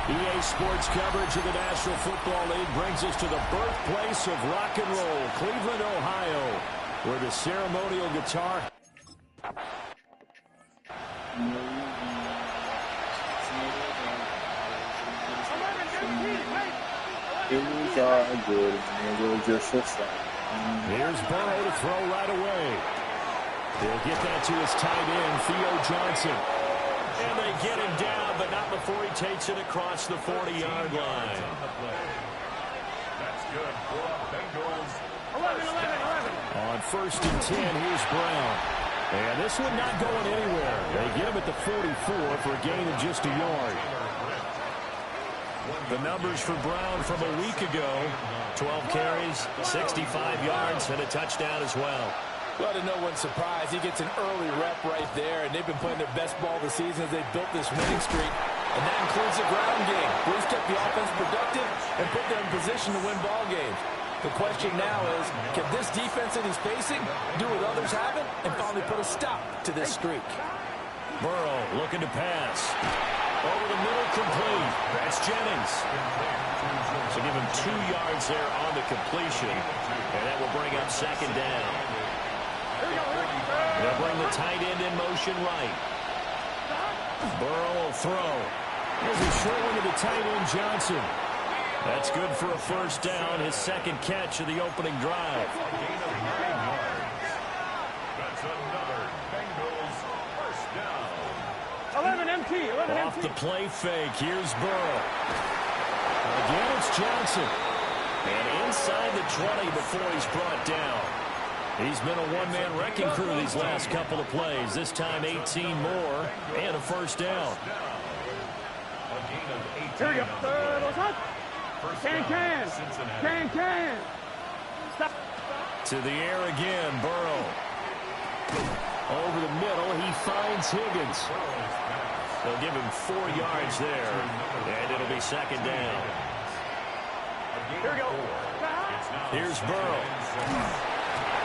EA Sports coverage of the National Football League brings us to the birthplace of rock and roll, Cleveland, Ohio, where the ceremonial guitar... Here's Burrow to throw right away. They'll get that to his tight end, Theo Johnson. And they get him down, but not before he takes it across the 40-yard line. That's good. Bengals. 11. On 1st and 10, here's Brown. And this one not going anywhere. They get him at the 44 for a gain of just a yard. The numbers for Brown from a week ago: 12 carries, 65 yards, and a touchdown as well. Well, to no one's surprise, he gets an early rep right there, and they've been playing their best ball this season as they've built this winning streak. And that includes the ground game. Bruce kept the offense productive and put them in position to win ball games. The question now is, can this defense that he's facing do what others haven't and finally put a stop to this streak? Burrow looking to pass. Over the middle, complete. That's Jennings. So give him 2 yards there on the completion, and that will bring up 2nd down. They'll bring the tight end in motion right. Burrow will throw. Here's a short one to the tight end, Johnson. That's good for a 1st down, his 2nd catch of the opening drive. That's another Bengals 1st down. 11 empty. Off the play fake, here's Burrow. Again, it's Johnson. And inside the 20 before he's brought down. He's been a one-man wrecking crew these last couple of plays. This time 18 more and a 1st down. Here we go. Can. Stop. To the air again, Burrow. Over the middle, he finds Higgins. They'll give him 4 yards there, and it'll be 2nd down. Here we go. Here's Burrow.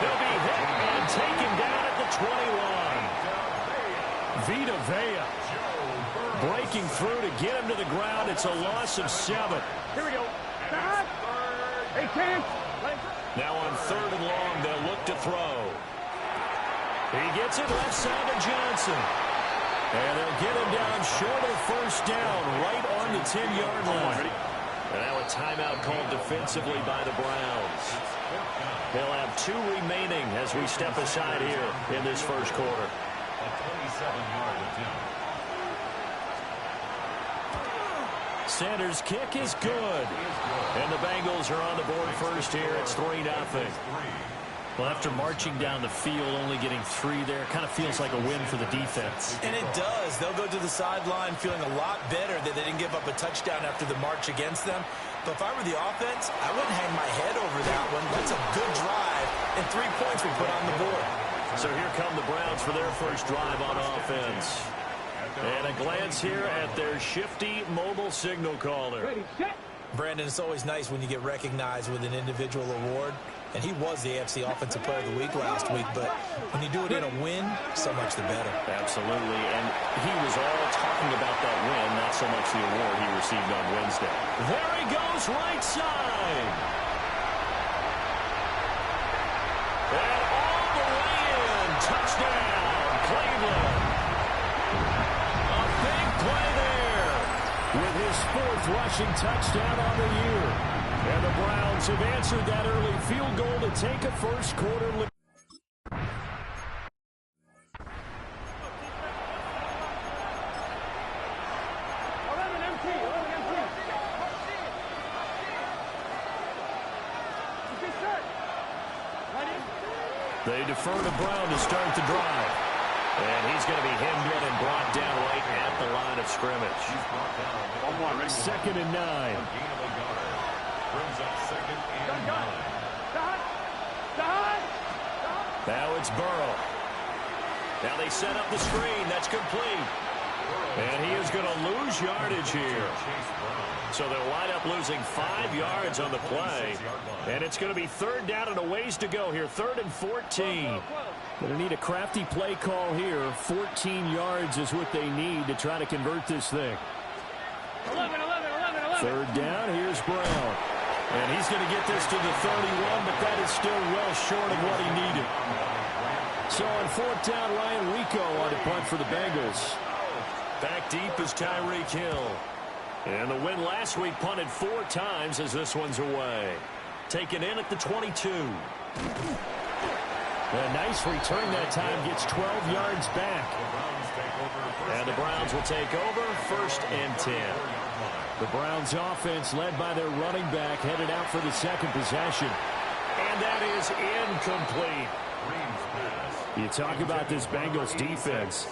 He'll be hit and taken down at the 21. Vita Vea breaking through to get him to the ground. It's a loss of 7. Here we go. Hey, Kent. Now on 3rd and long, they'll look to throw. He gets it left side to Johnson. And they'll get him down short of 1st down, right on the 10-yard line. And now a timeout called defensively by the Browns. They'll have 2 remaining as we step aside here in this 1st quarter. A 27-yard attempt. Sanders' kick is good. And the Bengals are on the board first here. It's 3-0. Well, after marching down the field, only getting 3 there, kind of feels like a win for the defense. And it does. They'll go to the sideline feeling a lot better that they didn't give up a touchdown after the march against them. But if I were the offense, I wouldn't hang my head over that one. That's a good drive, and 3 points we put on the board. So here come the Browns for their first drive on offense. And a glance here at their shifty mobile signal caller. Ready, set. Brandon, it's always nice when you get recognized with an individual award. And he was the AFC Offensive Player of the Week last week. But when you do it in a win, so much the better. Absolutely. And he was all talking about that win, not so much the award he received on Wednesday. There he goes, right side. And all the way in. Touchdown, Cleveland. A big play there with his 4th rushing touchdown on the year. And the Browns have answered that early field goal to take a first quarter lead. They defer to Brown to start the drive. And he's going to be hemmed in and brought down right at the line of scrimmage. Second and 9. Brings up second and 9. Now it's Burrow. Now they set up the screen. That's complete. And he is going to lose yardage here. So they'll wind up losing 5 yards on the play. And it's going to be third down and a ways to go here. 3rd and 14. Going to need a crafty play call here. 14 yards is what they need to try to convert this thing. 3rd down. Here's Brown. And he's going to get this to the 31, but that is still well short of what he needed. So on 4th down, Ryan Rico on to punt for the Bengals. Back deep is Tyreek Hill. And the win last week punted 4 times as this one's away. Taken in at the 22. A nice return that time, gets 12 yards back. And the Browns will take over 1st and 10. The Browns offense led by their running back headed out for the second possession. And that is incomplete. You talk about this Bengals defense.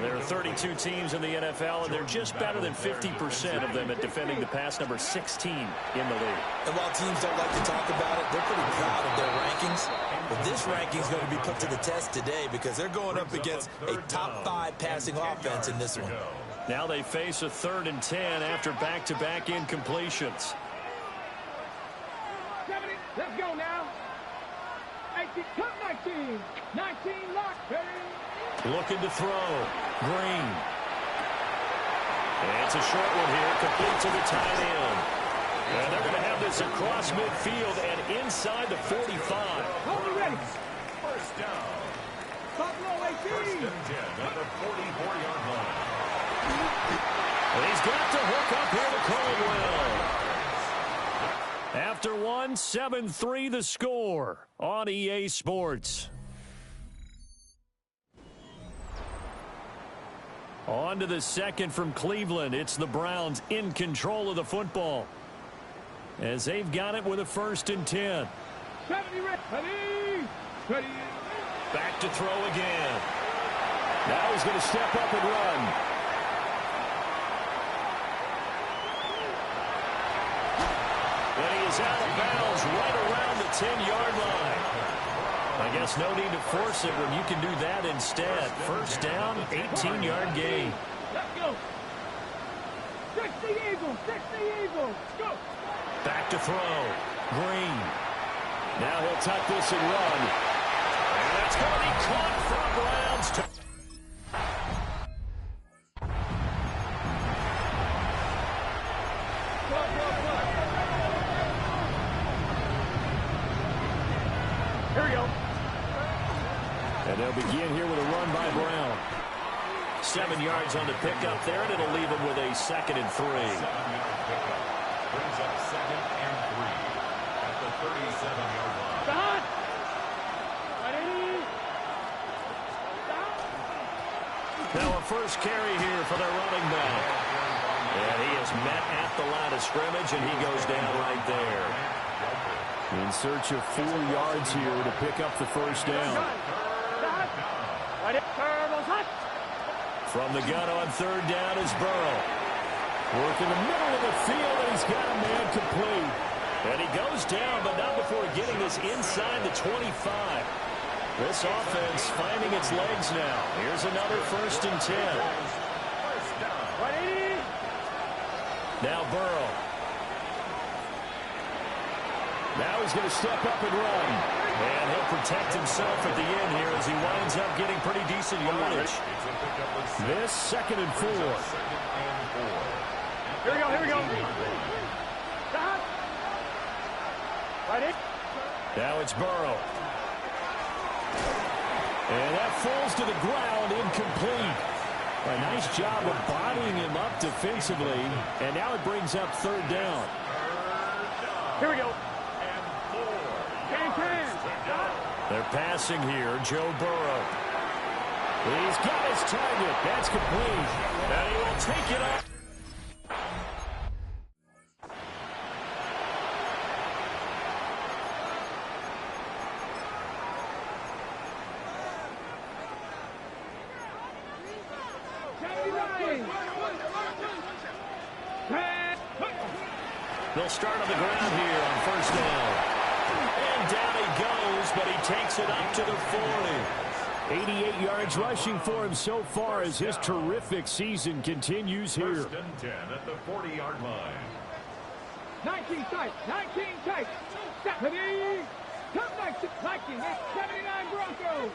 There are 32 teams in the NFL, and they're just better than 50% of them at defending the pass, number 16 in the league. And while teams don't like to talk about it, they're pretty proud of their rankings. But this ranking is going to be put to the test today because they're going up against a top 5 passing offense in this one. Now they face a 3rd and 10 after back-to-back incompletions. Let's go now. 19, cut 19. 19 lock, baby. Looking to throw. Green. And it's a short one here, complete to the tight end. And they're going to have this across midfield and inside the 45. Hold it ready. First down. Top row 18. First and 10 at the 44-yard line. And he's got to hook up here to Caldwell. After one, 7-3 the score on EA Sports. On to the second from Cleveland. It's the Browns in control of the football, as they've got it with a 1st and 10. Ready. Back to throw again. Now he's going to step up and run. And he is out of bounds right around the 10-yard line. I guess no need to force it when you can do that instead. First down, 18-yard gain. Let's go. 60 Eagles. Go. Back to throw. Green. Now he'll tuck this and run. And it's going to be caught from Browns. Here we go. And they'll begin here with a run by Brown. 7 yards on the pickup there, and it'll leave him with a 2nd and 3. 7-yard pickup. Brings up 2nd and 3 at the 37-yard line. Stop. Ready. Stop. Now a first carry here for their running back. And he is met at the line of scrimmage, and he goes down right there. In search of 4 yards here to pick up the first down. From the gun on 3rd down is Burrow. Work in the middle of the field, and he's got a man complete. And he goes down, but not before getting this inside the 25. This offense finding its legs now. Here's another 1st and 10. Now Burrow. Now he's going to step up and run. And he'll protect himself at the end here as he winds up getting pretty decent yardage. This 2nd and 4. Here we go. Stop. Ready. Now it's Burrow. And that falls to the ground, incomplete. A nice job of bodying him up defensively. And now it brings up 3rd down. Here we go. And 4 Game yards time. to go. They're passing here. Joe Burrow. He's got his target. That's complete. And he will take it up. They'll start on the ground here on first down. And down he goes, but he takes it up to the 40. 88 yards rushing for him so far as his terrific season continues here. First and 10 at the 40-yard line. 19 tight. 19 tight. Step ready. Come back to Vikings. 79 Broncos.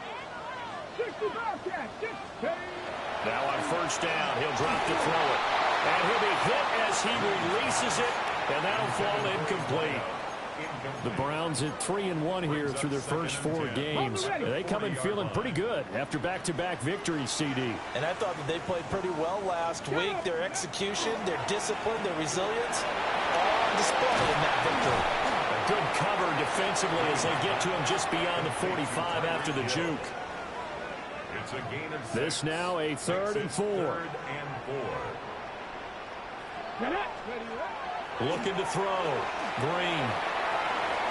60 Bobcats. 60. Now on first down, he'll drop to throw it. And he'll be hit as he releases it, and that'll fall incomplete. The Browns at 3-1 here through their first 4 games. They come in feeling pretty good after back-to-back victories, CD. And I thought that they played pretty well last week. Their execution, their discipline, their resilience, all on display in that victory. A good cover defensively as they get to him just beyond the 45 after the juke. It's a gain of 6. This now a 3rd and 4. 3rd and 4. Looking to throw. Green.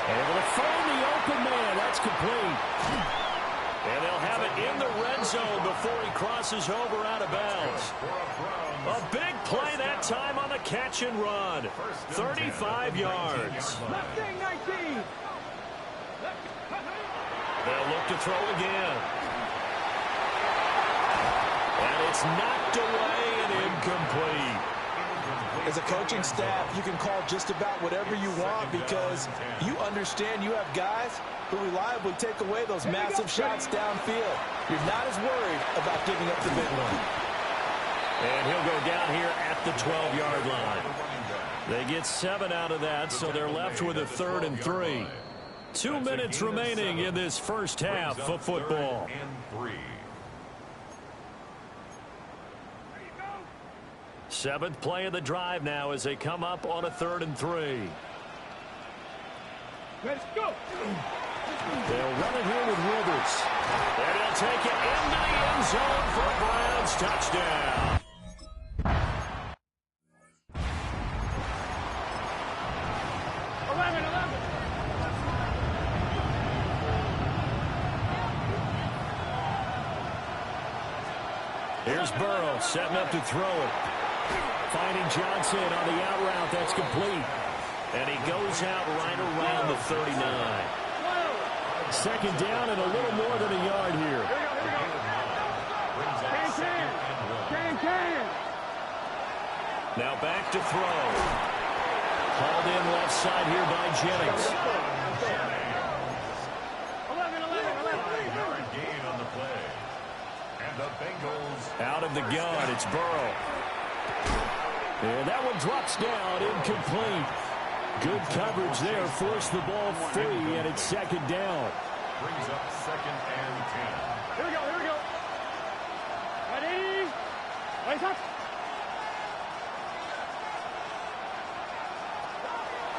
Able to find the open man. That's complete. And they'll have it in the red zone before he crosses over out of bounds. A big play that time on the catch and run. 35 yards. Mustang 19. They'll look to throw again. And it's knocked away and incomplete. As a coaching staff, you can call just about whatever you want because you understand you have guys who reliably take away those massive shots downfield. You're not as worried about giving up the big one. And he'll go down here at the 12-yard line. They get 7 out of that, so they're left with a 3rd and 3. 2 minutes remaining in this first half of football. 7th play of the drive now as they come up on a 3rd and 3. Let's go. They'll run it here with Rivers. And he'll take it into the end zone for a Browns touchdown. Here's Burrow setting up to throw it. Finding Johnson on the out route. That's complete. And he goes out right around the 39. 2nd down and a little more than a yard here. Now back to throw. Called in left side here by Jennings. 5-yard gain on the play. And the Bengals Out of the gun, it's Burrow. And that one drops down, incomplete. Good coverage there, forced the ball free, and it's 2nd down. brings up 2nd and 10. Here we go, here we go. Ready? Raise up.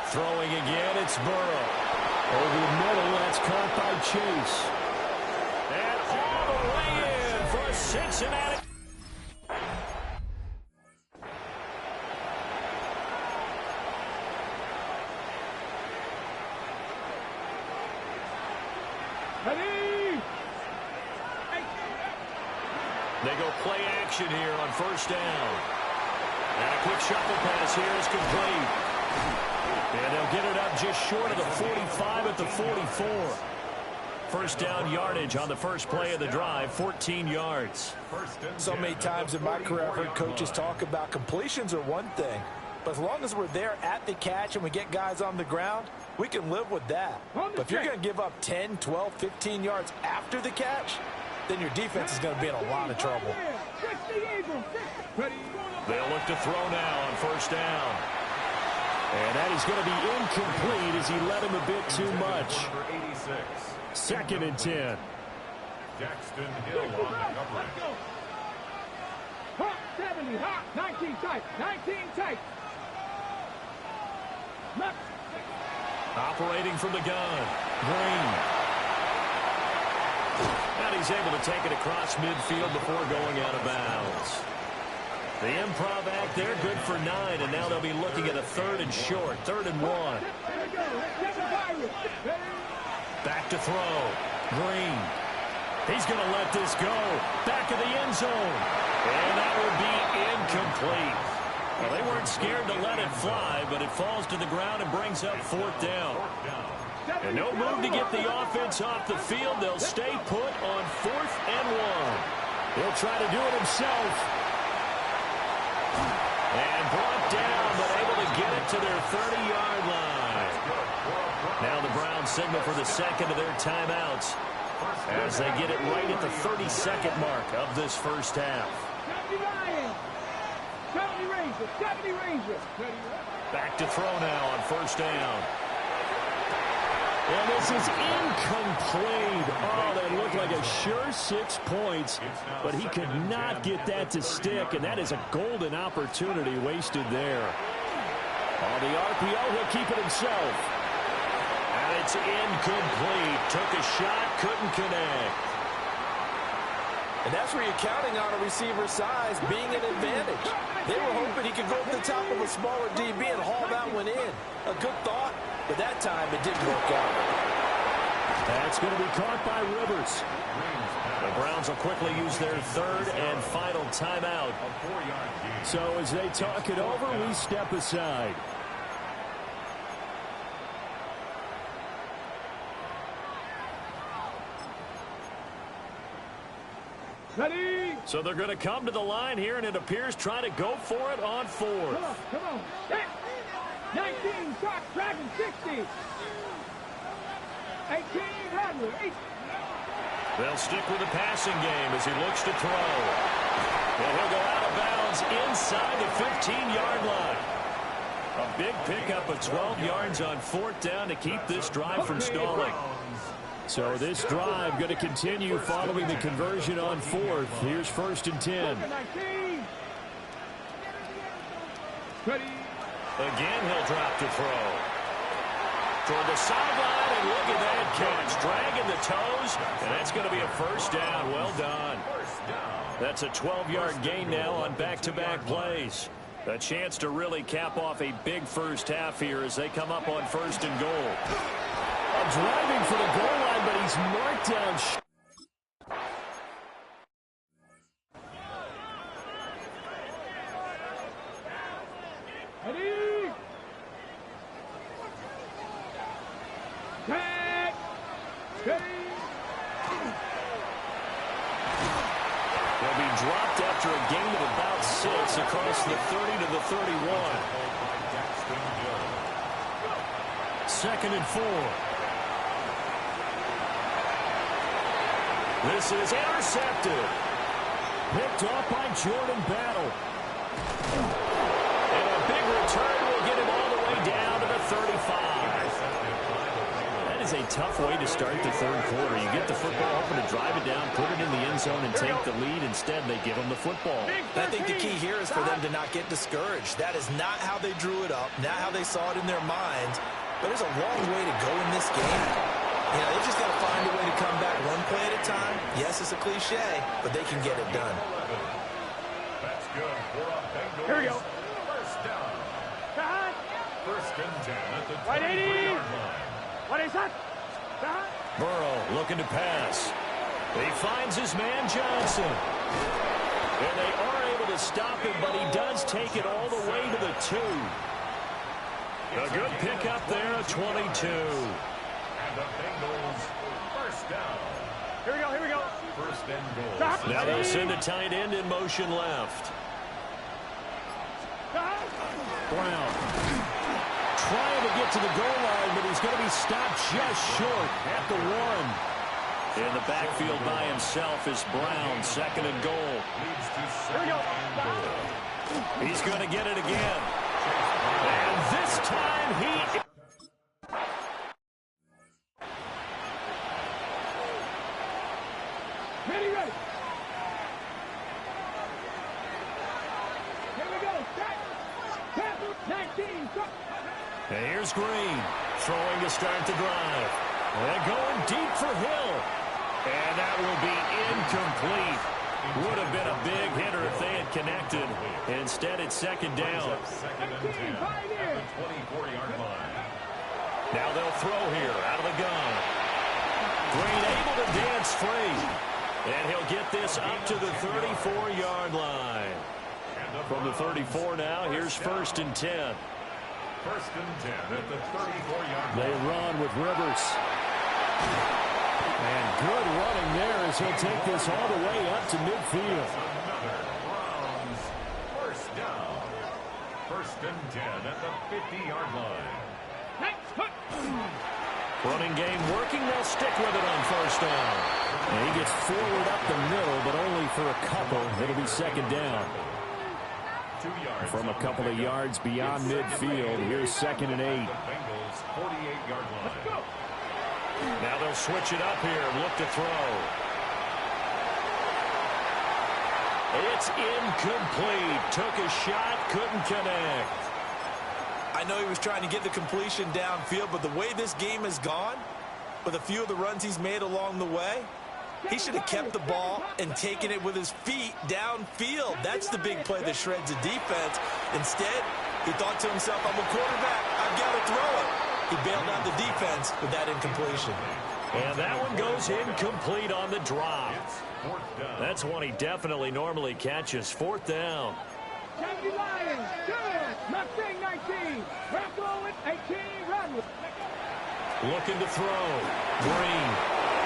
Throwing again, it's Burrow. Over the middle, that's caught by Chase. And all the way in for a Cincinnati. Ready? They go play action here on first down. And a quick shuffle pass here is complete. And they'll get it up just short of the 45 at the 44. First down yardage on the first play of the drive, 14 yards. So many times in my career I've heard coaches talk about completions are one thing, but as long as we're there at the catch and we get guys on the ground, we can live with that. But if you're going to give up 10, 12, 15 yards after the catch, then your defense is going to be in a lot of trouble. They'll look to throw now on first down. And that is going to be incomplete as he led him a bit too much. 2nd and 10. Daxton Hill on the coverage. Hot 70, hot 19 tight, 19 tight. Operating from the gun. Green. And he's able to take it across midfield before going out of bounds. The improv act there, good for 9, and now they'll be looking at a 3rd and short, 3rd and 1. Back to throw. Green. He's going to let this go. Back of the end zone. And that would be incomplete. Well, they weren't scared to let it fly, but it falls to the ground and brings up 4th down. And no move to get the offense off the field. They'll stay put on 4th and 1. He'll try to do it himself. And brought down, but able to get it to their 30-yard line. Now the Browns signal for the second of their timeouts as they get it right at the 32nd mark of this first half. 70 Rangers, 70 Rangers. Back to throw now on 1st down. And this is incomplete. Oh, that looked like a sure 6 points, but he could not get that to stick, and that is a golden opportunity wasted there. On the RPO, he'll keep it himself. And it's incomplete. Took a shot, couldn't connect. And that's where you're counting on a receiver's size being an advantage. They were hoping he could go to the top of a smaller DB and haul that one in. A good thought, but that time it didn't work out. That's going to be caught by Rivers. The Browns will quickly use their 3rd and final timeout. So as they talk it over, we step aside. Ready? So they're going to come to the line here, and it appears trying to go for it on 4th. Come on. 19, Sox, Dragon, 60. 18, Radler, 8. They'll stick with the passing game as he looks to throw. And he'll go out of bounds inside the 15-yard line. A big pickup of 12 yards on 4th down to keep this drive from stalling. So this drive going to continue following the conversion on 4th. Here's 1st and 10. Ready? Again, he'll drop to throw. Toward the sideline, and look at that catch. Dragging the toes, and that's going to be a 1st down. Well done. That's a 12-yard gain now on back-to-back plays. A chance to really cap off a big first half here as they come up on 1st and goal. Driving for the goal line, but he's marked down. Ready? Set. Ready? They'll be dropped after a gain of about 6 across the 30 to the 31. 2nd and 4. This is intercepted. Picked off by Jordan Battle. And a big return will get him all the way down to the 35. That is a tough way to start the 3rd quarter. You get the football, hoping to drive it down, put it in the end zone, and take the lead. Instead, they give him the football. I think the key here is for them to not get discouraged. That is not how they drew it up, not how they saw it in their minds. But there's a long way to go in this game. You know, they just got to find a way to come back one play at a time. Yes, it's a cliche, but they can get it done. That's good for a Bengals. Here we go. 1st down. 1st and 10 at the 20-yard line. What is that? Burrow looking to pass. He finds his man Johnson. And they are able to stop him, but he does take it all the way to the 2. A good pickup there, a 22. And the Bengals 1st down. Here we go. 1st and goal. Now they'll send a tight end in motion left. Brown trying to get to the goal line, but he's going to be stopped just short at the 1. In the backfield by himself is Brown, 2nd and goal. Leads to Here we go. 2nd and goal. He's going to get it again. And this time he... Ready. Here we go. Set. 19. And here's Green. Throwing to start the drive. And going deep for Hill. And that will be incomplete. Would have been a big hitter if they had connected. Instead, it's second down. Second and 10 at the 24-yard line. Now they'll throw here out of the gun. Green able to dance free. And he'll get this up to the 34-yard line. From the 34 now, here's 1st and 10. 1st and 10 at the 34-yard line. They run with Rivers. And good running there as he'll take this all the way up to midfield. Another Browns 1st down. 1st and 10 at the 50-yard line. Running game working. They'll stick with it on 1st down. And he gets forward up the middle, but only for a couple. It'll be second down. 2 yards From a couple of yards beyond midfield, here's 2nd and 8. The Bengals 48-yard line. Now they'll switch it up here and look to throw. It's incomplete. Took a shot, couldn't connect. I know he was trying to get the completion downfield, but the way this game has gone, with a few of the runs he's made along the way, he should have kept the ball and taken it with his feet downfield. That's the big play that shreds a defense. Instead, he thought to himself, I'm a quarterback. I've got to throw it. He bailed out the defense with that incompletion. And that one goes incomplete on the drop. That's one he definitely normally catches. 4th down. Chelsea Lions, good. Mustang 19. Bronco with 18. Run. Looking to throw. Green.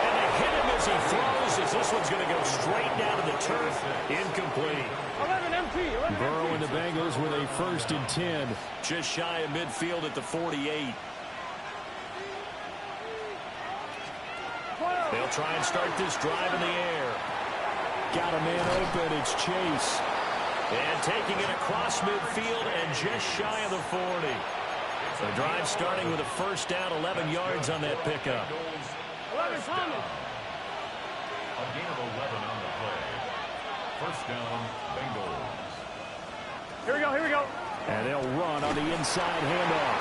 And they hit him as he throws, as this one's going to go straight down to the turf. Incomplete. 11 empty. 11 Burrow and the Bengals with a 1st and 10. Just shy of midfield at the 48. They'll try and start this drive in the air. Got a man open. It's Chase. And taking it across midfield and just shy of the 40. The drive starting with a 1st down, 11 yards on that pickup. 11 Thomas. A gain of 11 on the play. 1st down, Bengals. Here we go, here we go. And they'll run on the inside handoff.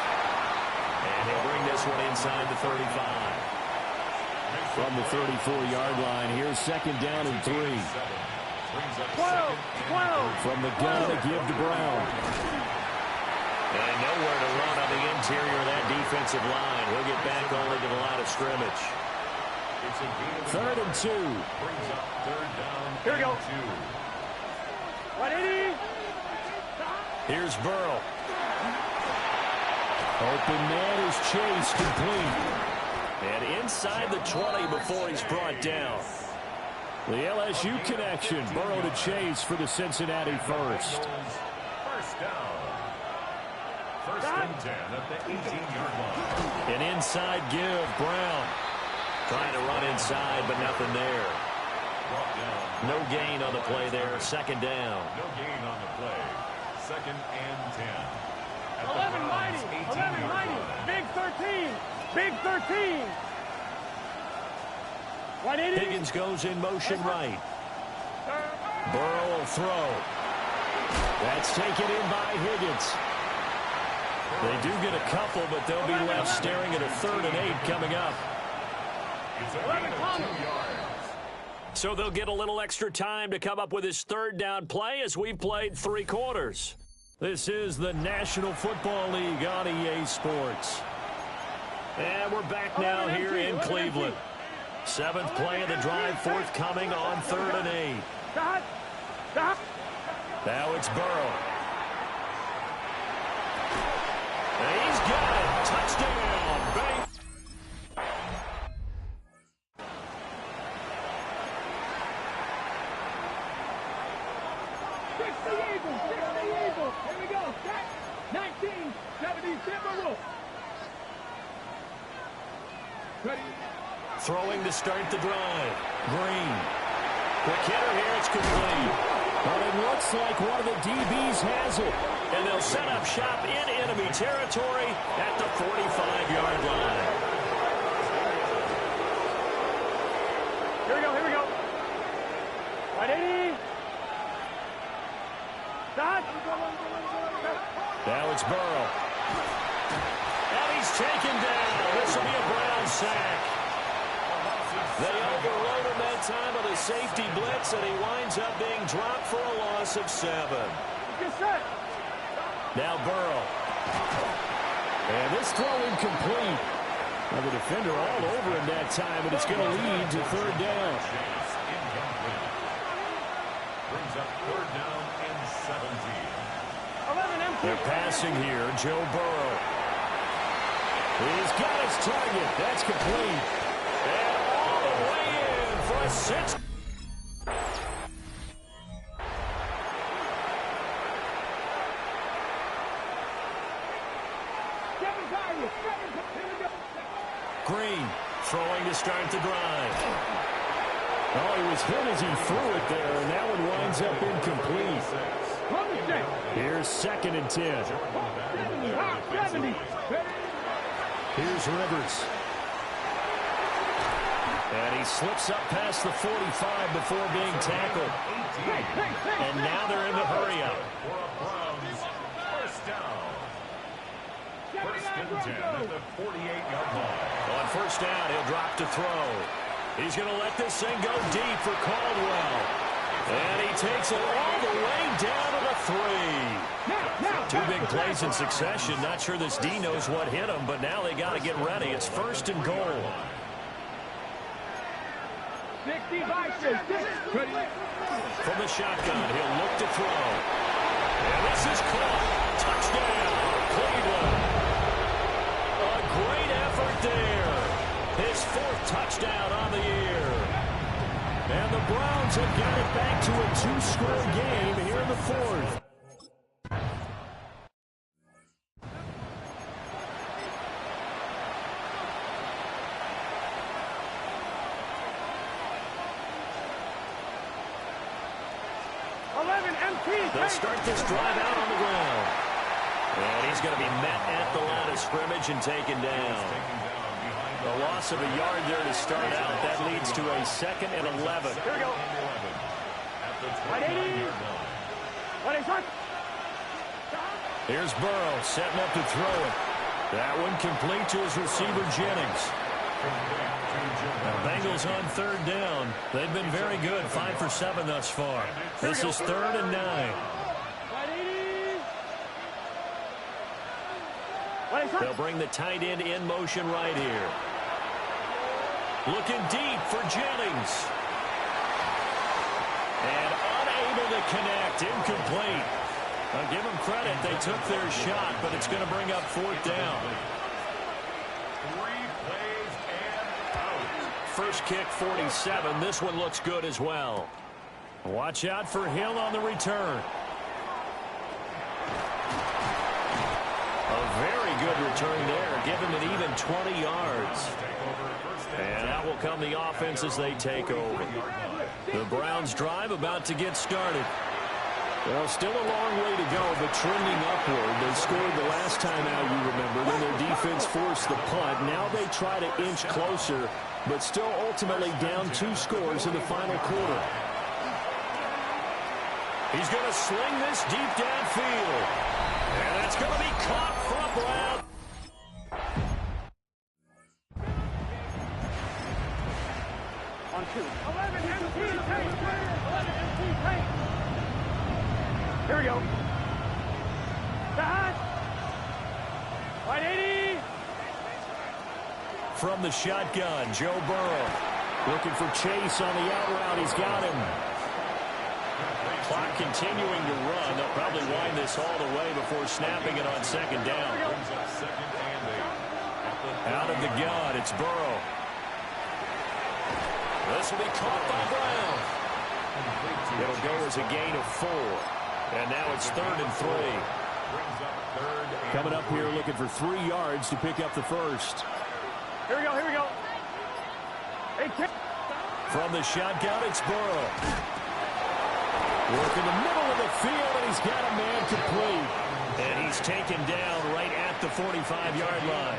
And he'll bring this one inside the 35. From the 34-yard line, here's 2nd down and 3. 12. From the gun, a give to Brown. And nowhere to run on the interior of that defensive line. He'll get back only to the line of scrimmage. 3rd and 2. Brings up 3rd down. Here we go. 180. Here's Burrow. Open man is Chase, complete. And inside the 20 before he's brought down. The LSU connection. Burrow to Chase for the Cincinnati 1st. 1st down. 1st and 10 at the 18-yard line. An inside give. Brown trying to run inside, but nothing there. Brought down. No gain on the play there. 2nd down. No gain on the play. 2nd and 10. At the 11 Browns' mighty. 18-yard 11 mighty. line. Big 13. Big 13. 180. Higgins goes in motion right. Burrow will throw. That's taken in by Higgins. They do get a couple, but they'll be left staring at a 3rd and 8 coming up. It's a gain of 2 yards. So they'll get a little extra time to come up with his 3rd down play as we've played 3 quarters. This is the National Football League on EA Sports. And we're back now here in Cleveland. 7th play of the drive forthcoming on 3rd and 8. Stop. Now it's Burrow. And he's got it. Touchdown. Bang. Here we go. Set. 1970 Timberwolves. Ready. Throwing to start the drive. Green. Quick hitter here. It's complete. But it looks like one of the DBs has it. And they'll set up shop in enemy territory at the 45-yard line. Here we go. Here we go. 180. Stop. Now it's Burrow. And he's taken down. this will be a Brown sack. They overload him that time with a safety blitz, and he winds up being dropped for a loss of 7. Now Burrow. And this throw incomplete. Now the defender all over him that time, and it's going to lead to 3rd down. Brings up 3rd down and 17. They're passing here. Joe Burrow. He's got his target. That's complete. And all the way in for a 6. Green throwing to start the drive. Oh, he was hit as he threw it there, and that one winds up incomplete. Here's 2nd and 10. Here's Rivers. And he slips up past the 45 before being tackled. And now they're in the hurry-up. First and 10 at the 48-yard line. On 1st down, he'll drop to throw. He's going to let this thing go deep for Caldwell. And he takes it all the way down to the 3. 2 big plays in succession. Not sure this D knows what hit him, but now they got to get ready. It's 1st and goal. 65. From the shotgun, he'll look to throw. And this is caught. Touchdown, Cleveland. A great effort there. His 4th touchdown on the year. And the Browns have got it back to a 2-score game here in the 4th. They'll start this drive out on the ground. And he's going to be met at the line of scrimmage and taken down. A loss of a yard there to start out. That leads to a 2nd and 11. Here we go. Here's Burrow setting up to throw it. That one complete to his receiver, Jennings. Now, Bengals on 3rd down. They've been very good, 5 for 7 thus far. This is 3rd and 9. They'll bring the tight end in motion right here. Looking deep for Jennings. And unable to connect, incomplete. I'll give them credit, they took their shot, but it's going to bring up 4th down. 3 plays and out. First kick, 47. This one looks good as well. Watch out for Hill on the return. A very good return there. Give him an even 20 yards. And out will come the offense as they take over. The Browns drive about to get started. Well, still a long way to go, but trending upward. They scored the last time out, you remember. Then their defense forced the punt. Now they try to inch closer, but still ultimately down 2 scores in the final quarter. He's going to sling this deep downfield. And that's going to be caught from Brown. On 2. 11 MP tank. 11 MP tank. Here we go. Behind. 180. From the shotgun, Joe Burrow. Looking for Chase on the out route. He's got him. Clock continuing to run. They'll probably wind this all the way before snapping it on 2nd down. Out of the gun, it's Burrow. This will be caught by Brown. It'll go as a gain of 4. And now it's 3rd and 3. Coming up here looking for 3 yards to pick up the first. Here we go, here we go. From the shotgun, it's Burrow. Work in the middle of the field, and he's got a man complete. And he's taken down right at the 45-yard line.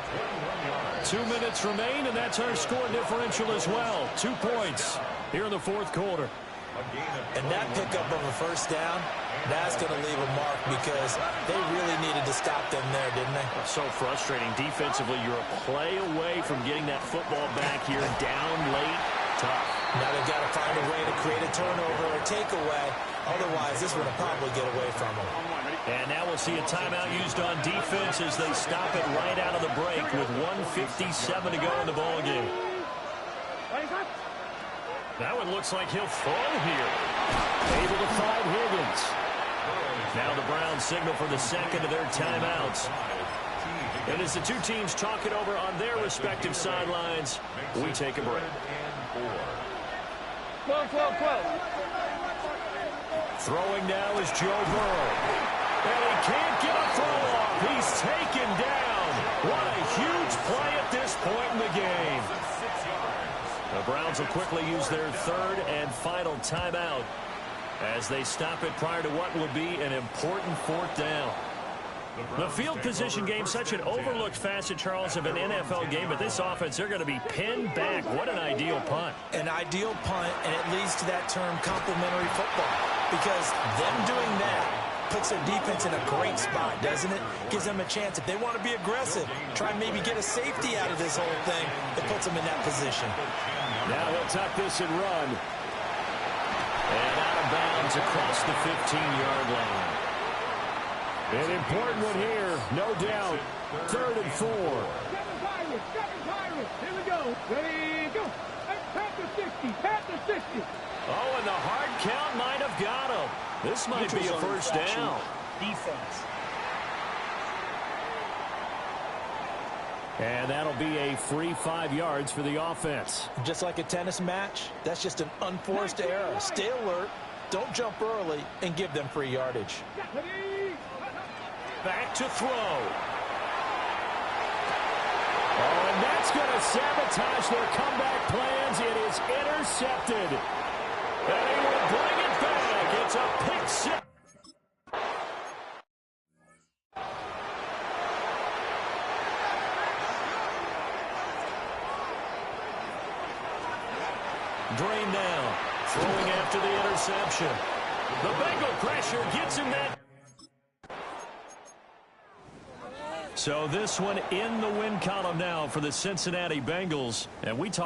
2 minutes remain, and that's our score differential as well. 2 points here in the 4th quarter. And that pickup of a first down That's going to leave a mark because they really needed to stop them there, didn't they? So frustrating. Defensively, you're a play away from getting that football back here. Down late. Tough. Now they've got to find a way to create a turnover or takeaway. Otherwise, this one will probably get away from them. And now we'll see a timeout used on defense as they stop it right out of the break with 1:57 to go in the ballgame. That one looks like he'll throw here. Able to find Higgins. Now the Browns signal for the second of their timeouts. And as the two teams talk it over on their respective sidelines, we take a break. 12. Throwing now is Joe Burrow. And he can't get a throw off. He's taken down. What a huge play at this point in the game. The Browns will quickly use their third and final timeout as they stop it prior to what will be an important fourth down. The field position game, such an overlooked facet, Charles, of an NFL game, but this offense, they're going to be pinned back. What an ideal punt. An ideal punt, and it leads to that term complementary football, because them doing that puts their defense in a great spot, doesn't it? Gives them a chance. If they want to be aggressive, try and maybe get a safety out of this whole thing, it puts them in that position. Now he'll tuck this and run. And out of bounds across the 15-yard line. An important one here, no doubt. 3rd and 4. 7 Pirates. Here we go. Ready, go. Pat the 60. Pat the 60. Oh, and the hard count might have got him. This might be a first down. Defense. And that'll be a free 5 yards for the offense. Just like a tennis match, that's just an unforced error. Stay alert, don't jump early, and give them free yardage. Back to throw. Oh, and that's going to sabotage their comeback plans. It is intercepted. And he will bring it back. It's a pick six. Drain down. Throwing after the interception. The Bengal pressure gets him that. So this one in the win column now for the Cincinnati Bengals. And we talk